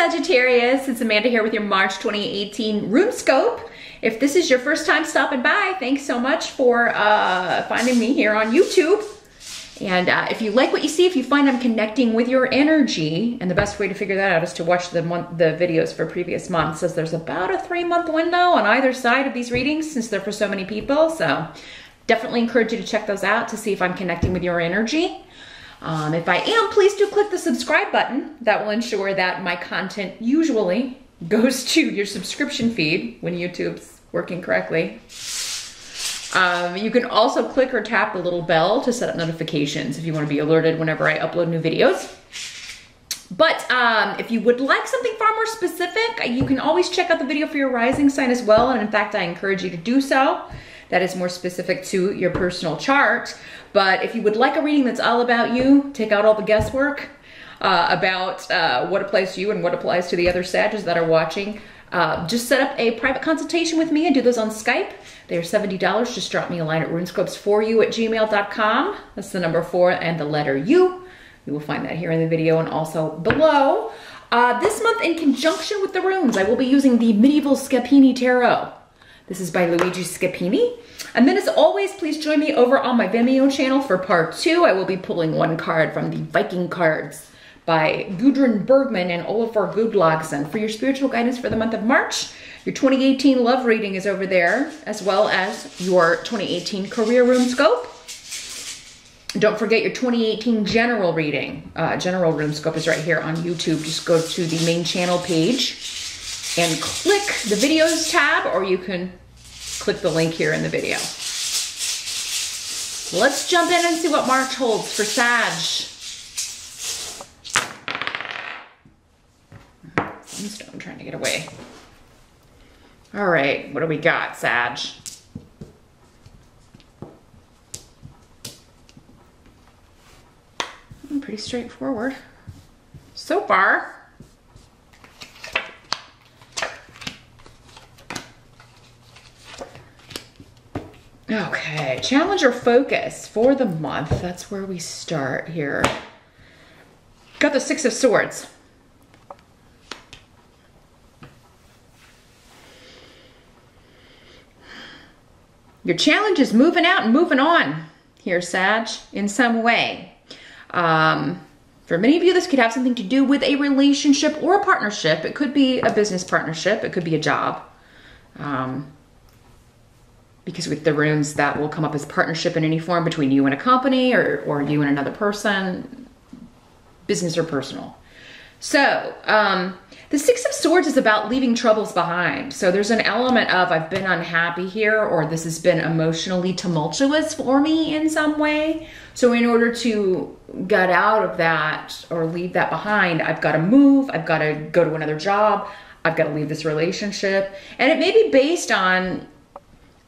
Sagittarius. It's Amanda here with your March 2018 RuneScope. If this is your first time stopping by, thanks so much for finding me here on YouTube. And if you like what you see, if you find I'm connecting with your energy, and the best way to figure that out is to watch the videos for previous months, as there's about a 3-month window on either side of these readings since they're for so many people. So definitely encourage you to check those out to see if I'm connecting with your energy. If I am, please do click the subscribe button. That will ensure that my content usually goes to your subscription feed when YouTube's working correctly. You can also click or tap the little bell to set up notifications if you want to be alerted whenever I upload new videos. But if you would like something far more specific, you can always check out the video for your rising sign as well. And in fact, I encourage you to do so. That is more specific to your personal chart. But if you would like a reading that's all about you, take out all the guesswork about what applies to you and what applies to the other Sagittarius that are watching, just set up a private consultation with me. I do those on Skype. They are $70. Just drop me a line at runescopes4u@gmail.com. That's the number 4 and the letter U. You will find that here in the video and also below. This month, in conjunction with the runes, I will be using the Medieval Scapini Tarot. This is by Luigi Scapini. And then as always, please join me over on my Vimeo channel for part 2. I will be pulling one card from the Viking cards by Gudrun Bergman and Olafur Gudlagsson for your spiritual guidance for the month of March. Your 2018 love reading is over there, as well as your 2018 career Rune Scope. Don't forget your 2018 general reading. General Rune Scope is right here on YouTube. Just go to the main channel page and click the videos tab, or you can click the link here in the video. Let's jump in and see what March holds for Sag. Sunstone trying to get away. All right, what do we got, Sag? Pretty straightforward so far. Okay, challenge or focus for the month. That's where we start here. Got the 6 of Swords. Your challenge is moving out and moving on here, Sag, in some way. For many of you, this could have something to do with a relationship or a partnership. It could be a business partnership. It could be a job. Because with the runes, that will come up as partnership in any form between you and a company or you and another person, business or personal. So the 6 of Swords is about leaving troubles behind. So there's an element of I've been unhappy here, or this has been emotionally tumultuous for me in some way. So in order to get out of that or leave that behind, I've got to move, I've got to go to another job, I've got to leave this relationship. And it may be based on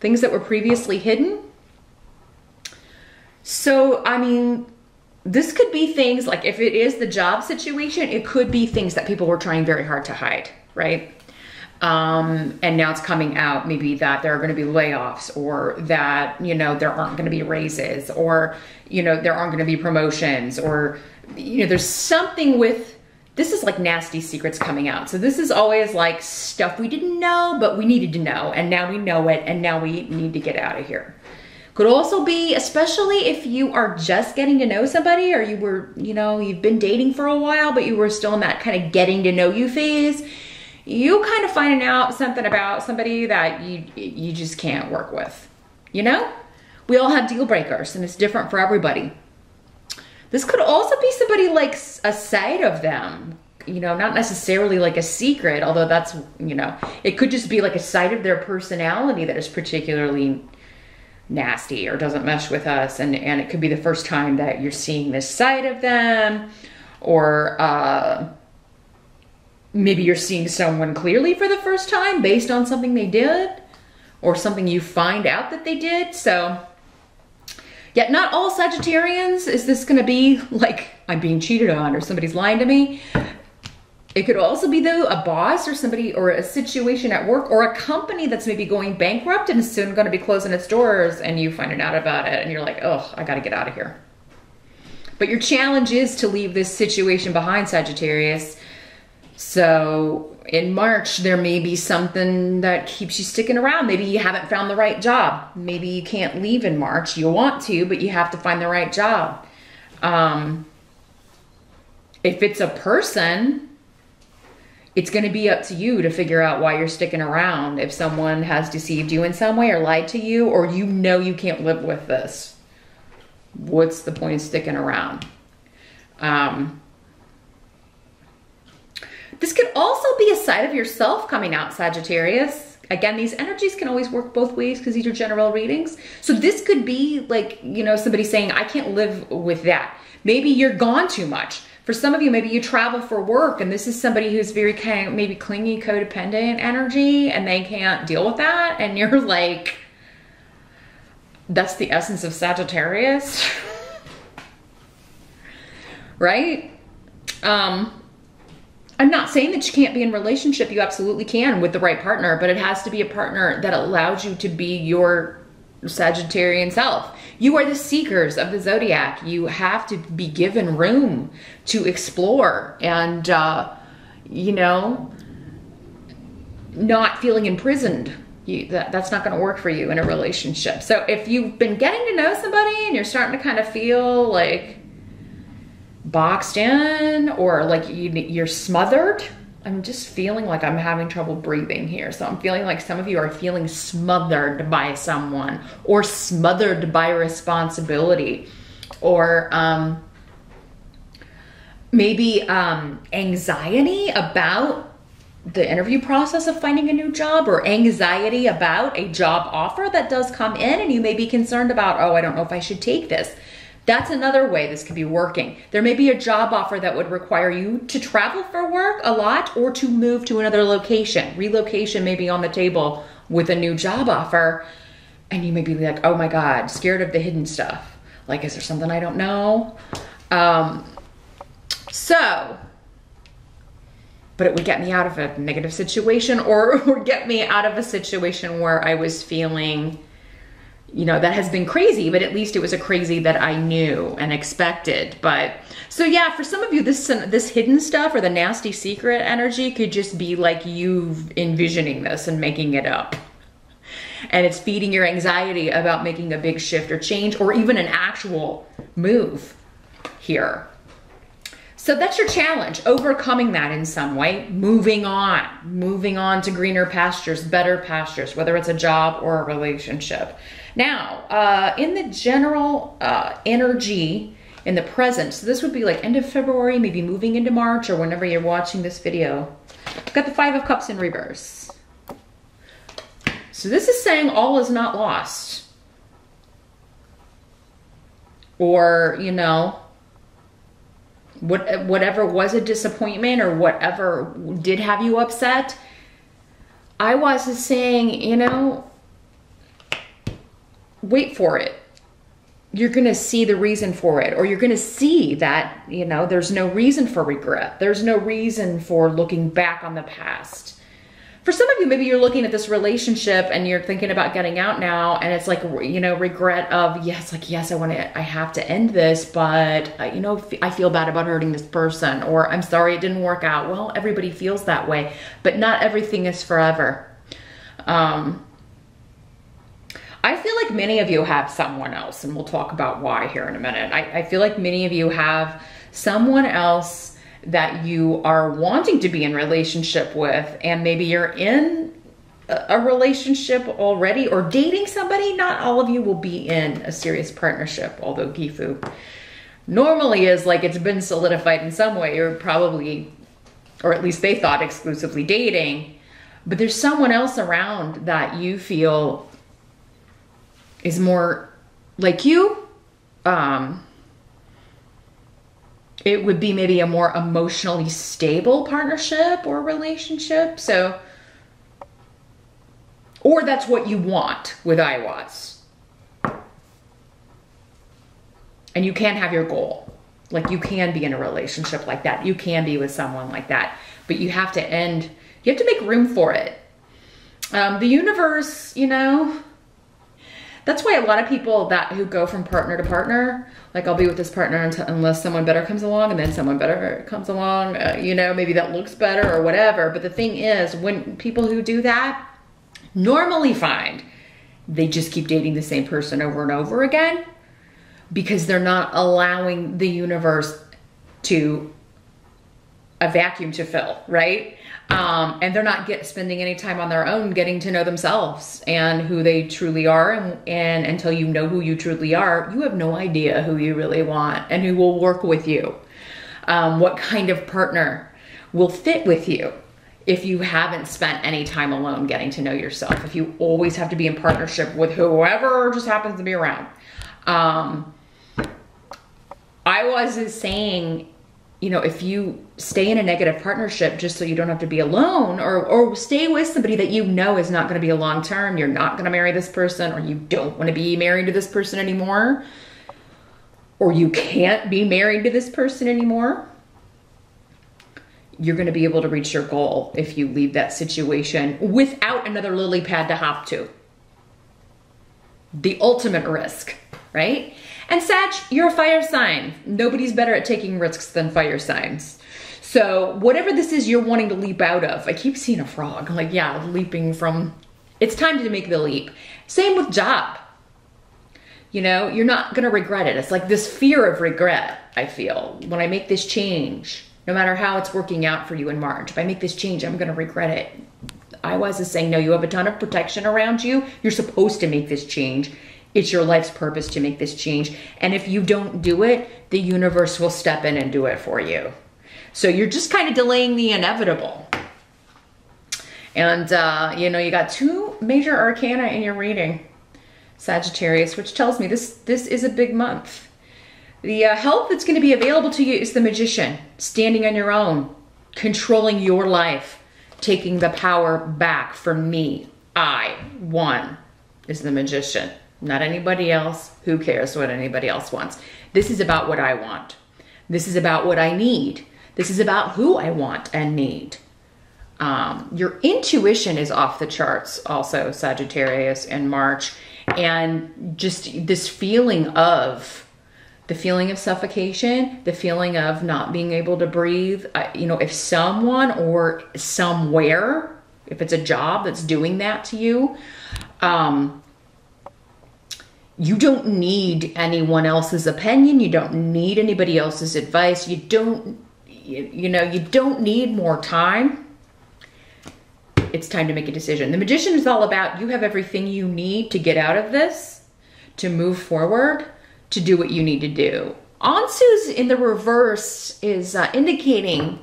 things that were previously hidden. So, I mean, this could be things like, if it is the job situation, it could be things that people were trying very hard to hide, right? And now it's coming out, maybe that there are going to be layoffs, or that, you know, there aren't going to be raises, or, you know, there aren't going to be promotions, or, you know, there's something with, this is like nasty secrets coming out. So this is always like stuff we didn't know, but we needed to know. And now we know it. And now we need to get out of here. Could also be, especially if you are just getting to know somebody, or you were, you know, you've been dating for a while, but you were still in that kind of getting to know you phase. You kind of finding out something about somebody that you just can't work with. You know, we all have deal breakers and it's different for everybody. This could also be somebody like a side of them, you know, not necessarily like a secret, although that's, you know, it could just be like a side of their personality that is particularly nasty or doesn't mesh with us. And it could be the first time that you're seeing this side of them, or maybe you're seeing someone clearly for the first time based on something they did, or something you find out that they did. So yet not all Sagittarians is this going to be like I'm being cheated on or somebody's lying to me. It could also be though a boss or somebody, or a situation at work, or a company that's maybe going bankrupt and is soon going to be closing its doors, and you finding out about it and you're like, oh, I got to get out of here. But your challenge is to leave this situation behind, Sagittarius, So in March, there may be something that keeps you sticking around. Maybe you haven't found the right job. Maybe you can't leave in March. You want to, but you have to find the right job. If it's a person, it's going to be up to you to figure out why you're sticking around. If someone has deceived you in some way or lied to you, or you know you can't live with this, what's the point of sticking around? This could also be a side of yourself coming out, Sagittarius. Again, these energies can always work both ways because these are general readings. So this could be like, you know, somebody saying, I can't live with that. Maybe you're gone too much. For some of you, maybe you travel for work and this is somebody who's very kind of maybe clingy, codependent energy and they can't deal with that. And you're like, that's the essence of Sagittarius, right? I'm not saying that you can't be in a relationship. You absolutely can with the right partner, but it has to be a partner that allows you to be your Sagittarian self. You are the seekers of the zodiac. You have to be given room to explore and, you know, not feeling imprisoned. That's not going to work for you in a relationship. So if you've been getting to know somebody and you're starting to kind of feel like boxed in or like you're smothered, I'm just feeling like I'm having trouble breathing here. So I'm feeling like some of you are feeling smothered by someone or smothered by responsibility or maybe anxiety about the interview process of finding a new job or anxiety about a job offer that does come in and you may be concerned about, oh, I don't know if I should take this. That's another way this could be working. There may be a job offer that would require you to travel for work a lot or to move to another location. Relocation may be on the table with a new job offer. And you may be like, oh my God, scared of the hidden stuff. Like, is there something I don't know? But it would get me out of a negative situation or get me out of a situation where I was feeling, you know, that has been crazy, but at least it was a crazy that I knew and expected. But so yeah, for some of you, this hidden stuff or the nasty secret energy could just be like you envisioning this and making it up. And it's feeding your anxiety about making a big shift or change or even an actual move here. So that's your challenge, overcoming that in some way, moving on to greener pastures, better pastures, whether it's a job or a relationship. Now, in the general energy in the present, so this would be like end of February, maybe moving into March or whenever you're watching this video. I've got the 5 of Cups in reverse. So this is saying all is not lost. Or, you know, whatever was a disappointment or whatever did have you upset, I was saying, you know, wait for it. You're going to see the reason for it, or you're going to see that, you know, there's no reason for regret. There's no reason for looking back on the past. For some of you, maybe you're looking at this relationship and you're thinking about getting out now, and it's like, you know, regret of, yes, like, yes, I have to end this, but, you know, I feel bad about hurting this person, or I'm sorry it didn't work out. Well, everybody feels that way, but not everything is forever. I feel like many of you have someone else, and we'll talk about why here in a minute. I feel like many of you have someone else that you are wanting to be in relationship with, and maybe you're in a relationship already or dating somebody. Not all of you will be in a serious partnership, although Gifu normally is like it's been solidified in some way. You're probably, or at least they thought, exclusively dating, but there's someone else around that you feel is more like you. It would be maybe a more emotionally stable partnership or relationship. So, or that's what you want with Iwas. And you can have your goal. Like, you can be in a relationship like that. You can be with someone like that. But you have to you have to make room for it. The universe, you know, That's why a lot of people who go from partner to partner, like I'll be with this partner unless someone better comes along, and then someone better comes along, you know, maybe that looks better or whatever. But the thing is, when people who do that normally find they just keep dating the same person over and over again, because they're not allowing the universe to a vacuum to fill, right? And they're not spending any time on their own getting to know themselves and who they truly are. And until you know who you truly are, you have no idea who you really want and who will work with you. What kind of partner will fit with you if you haven't spent any time alone getting to know yourself, if you always have to be in partnership with whoever just happens to be around. I was saying, you know, if you stay in a negative partnership just so you don't have to be alone, or stay with somebody that you know is not going to be a long term, you're not going to marry this person, or you don't want to be married to this person anymore, or you can't be married to this person anymore, you're going to be able to reach your goal if you leave that situation without another lily pad to hop to. The ultimate risk, right? And Sag, you're a fire sign. Nobody's better at taking risks than fire signs. So whatever this is you're wanting to leap out of, I keep seeing a frog. I'm like, yeah, leaping from, it's time to make the leap. Same with job. You know, you're not going to regret it. It's like this fear of regret, I feel, when I make this change, no matter how it's working out for you in March. If I make this change, I'm going to regret it. I was saying, no, you have a ton of protection around you. You're supposed to make this change. It's your life's purpose to make this change. And if you don't do it, the universe will step in and do it for you. So you're just kind of delaying the inevitable. And, you know, you got 2 major arcana in your reading, Sagittarius, which tells me this is a big month. The help that's going to be available to you is the Magician, standing on your own, controlling your life, taking the power back from me. I, one, is the Magician. Not anybody else. Who cares what anybody else wants? This is about what I want. This is about what I need. This is about who I want and need. Your intuition is off the charts also, Sagittarius, in March. And just this feeling of, the feeling of suffocation, the feeling of not being able to breathe. You know, if someone or somewhere, if it's a job that's doing that to you, you don't need anyone else's opinion. You don't need anybody else's advice. You don't, you know, you don't need more time. It's time to make a decision. The Magician is all about, you have everything you need to get out of this, to move forward, to do what you need to do. Ansu's in the reverse is indicating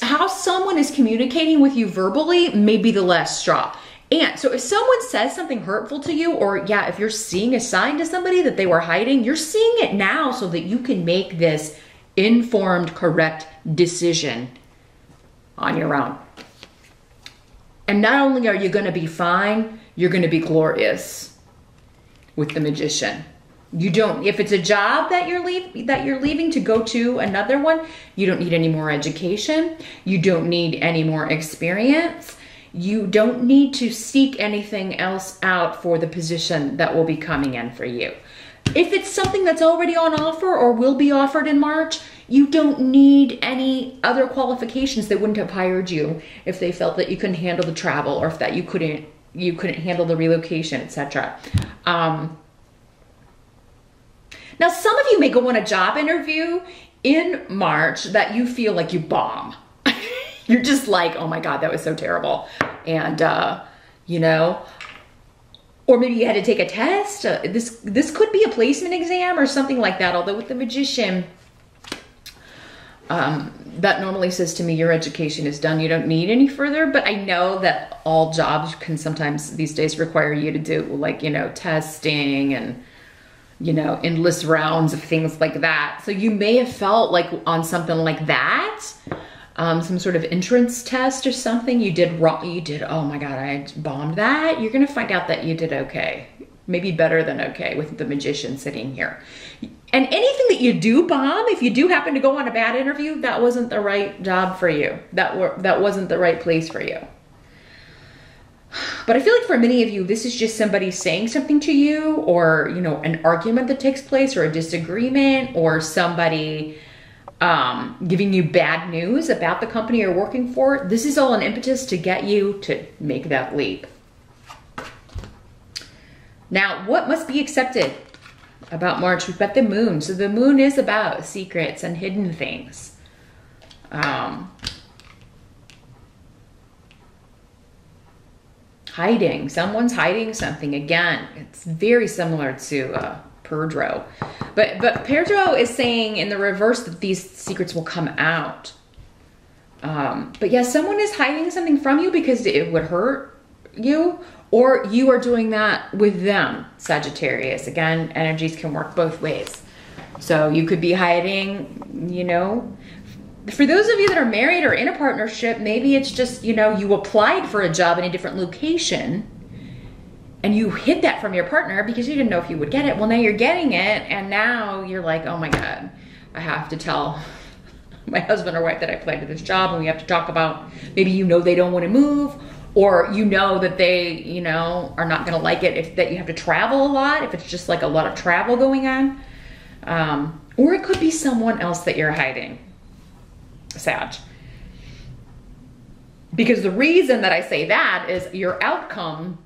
how someone is communicating with you verbally may be the last straw. And so if someone says something hurtful to you, or yeah, if you're seeing a sign to somebody that they were hiding, you're seeing it now so that you can make this informed, correct decision on your own. And not only are you going to be fine, you're going to be glorious with the Magician. You don't, if it's a job that you're leaving to go to another one, you don't need any more education. You don't need any more experience. You don't need to seek anything else out for the position that will be coming in for you. If it's something that's already on offer or will be offered in March, you don't need any other qualifications. They wouldn't have hired you if they felt that you couldn't handle the travel, or if that you couldn't handle the relocation, etc. Now, some of you may go on a job interview in March that you feel like you bomb. You're just like, oh my God, that was so terrible. And, you know, or maybe you had to take a test. This could be a placement exam or something like that. Although with the Magician, that normally says to me, your education is done. You don't need any further. But I know that all jobs can sometimes these days require you to do, like, you know, testing and, you know, endless rounds of things like that. So you may have felt like on something like that, some sort of entrance test or something you did wrong. You did, oh my God, I bombed that. You're going to find out that you did okay. Maybe better than okay with the Magician sitting here. And anything that you do bomb, if you do happen to go on a bad interview, that wasn't the right job for you. That wasn't the right place for you. But I feel like for many of you, this is just somebody saying something to you, or, you know, an argument that takes place, or a disagreement, or somebody giving you bad news about the company you're working for. This is all an impetus to get you to make that leap. Now, what must be accepted about March? We've got the moon. So the moon is about secrets and hidden things. Hiding. Someone's hiding something. Again, it's very similar to Pedro. But Pedro is saying in the reverse that these secrets will come out. But yeah, someone is hiding something from you because it would hurt you, or you are doing that with them, Sagittarius. Again, energies can work both ways. So you could be hiding, you know. For those of you that are married or in a partnership, maybe it's just, you know, you applied for a job in a different location and you hid that from your partner because you didn't know if you would get it. Well, now you're getting it, and now you're like, oh my God, I have to tell my husband or wife that I applied to this job, and we have to talk about, maybe you know they don't want to move, or you know that they, you know, are not gonna like it if that you have to travel a lot, if it's just like a lot of travel going on. Or it could be someone else that you're hiding, Sag. Because the reason that I say that is your outcome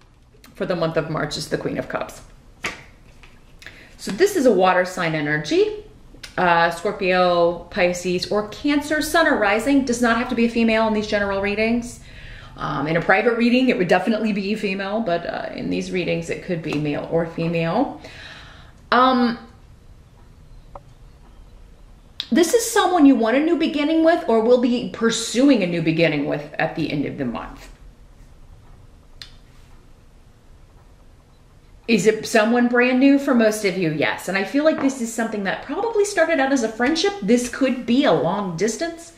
for the month of March is the Queen of Cups. So this is a water sign energy. Scorpio, Pisces, or Cancer, Sun or Rising. Does not have to be a female in these general readings. In a private reading, it would definitely be female, but in these readings, it could be male or female. This is someone you want a new beginning with, or will be pursuing a new beginning with at the end of the month. Is it someone brand new? For most of you, yes. And I feel like this is something that probably started out as a friendship. This could be a long distance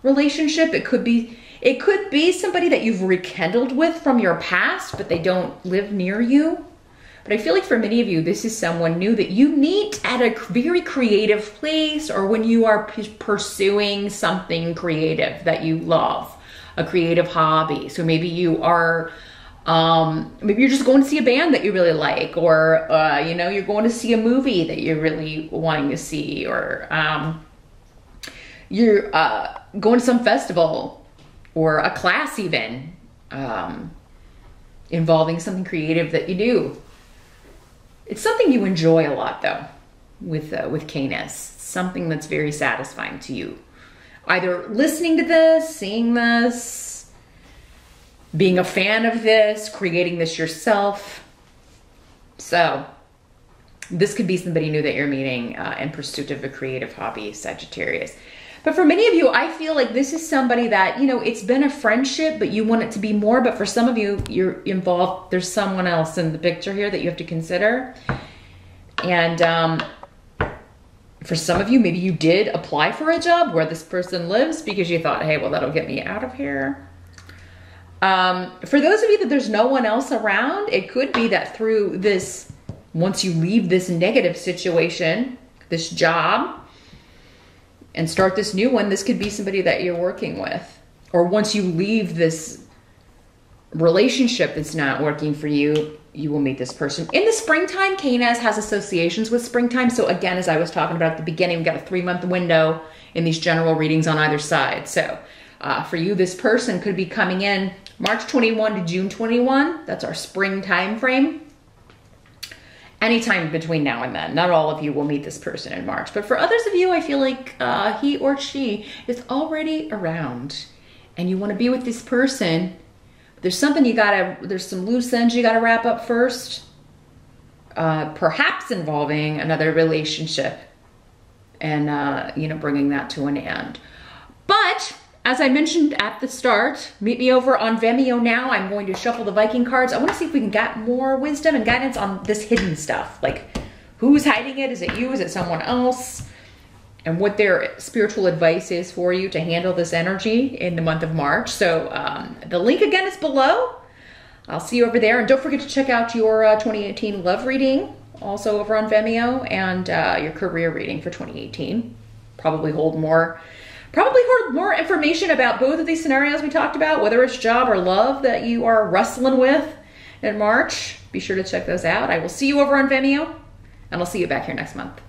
relationship. It could be somebody that you've rekindled with from your past, but they don't live near you. But I feel like for many of you, this is someone new that you meet at a very creative place, or when you are pursuing something creative that you love, a creative hobby. So maybe you are, maybe you're just going to see a band that you really like, or, you know, you're going to see a movie that you're really wanting to see, or you're going to some festival or a class even, involving something creative that you do. It's something you enjoy a lot, though, with Canis. Something that's very satisfying to you. Either listening to this, seeing this, being a fan of this, creating this yourself. So this could be somebody new that you're meeting in pursuit of a creative hobby, Sagittarius. But for many of you, I feel like this is somebody that, you know, it's been a friendship, but you want it to be more. But for some of you, you're involved. There's someone else in the picture here that you have to consider. And for some of you, maybe you did apply for a job where this person lives because you thought, hey, well, that'll get me out of here. For those of you that there's no one else around, it could be that through this, once you leave this negative situation, this job, and start this new one, this could be somebody that you're working with. Or once you leave this relationship that's not working for you, you will meet this person. In the springtime, Canis has associations with springtime. So again, as I was talking about at the beginning, we've got a 3-month window in these general readings on either side. So for you, this person could be coming in March 21 to June 21. That's our spring time frame. Anytime between now and then. Not all of you will meet this person in March, but for others of you, I feel like he or she is already around and you want to be with this person. There's something there's some loose ends you gotta wrap up first, perhaps involving another relationship and, you know, bringing that to an end. But as I mentioned at the start, meet me over on Vimeo now. I'm going to shuffle the Viking cards. I want to see if we can get more wisdom and guidance on this hidden stuff. Like, who's hiding it? Is it you? Is it someone else? And what their spiritual advice is for you to handle this energy in the month of March. So the link again is below. I'll see you over there. And don't forget to check out your 2018 love reading, also over on Vimeo, and your career reading for 2018. Probably hold more probably heard more information about both of these scenarios we talked about, whether it's job or love that you are wrestling with in March. Be sure to check those out. I will see you over on Vimeo, and I'll see you back here next month.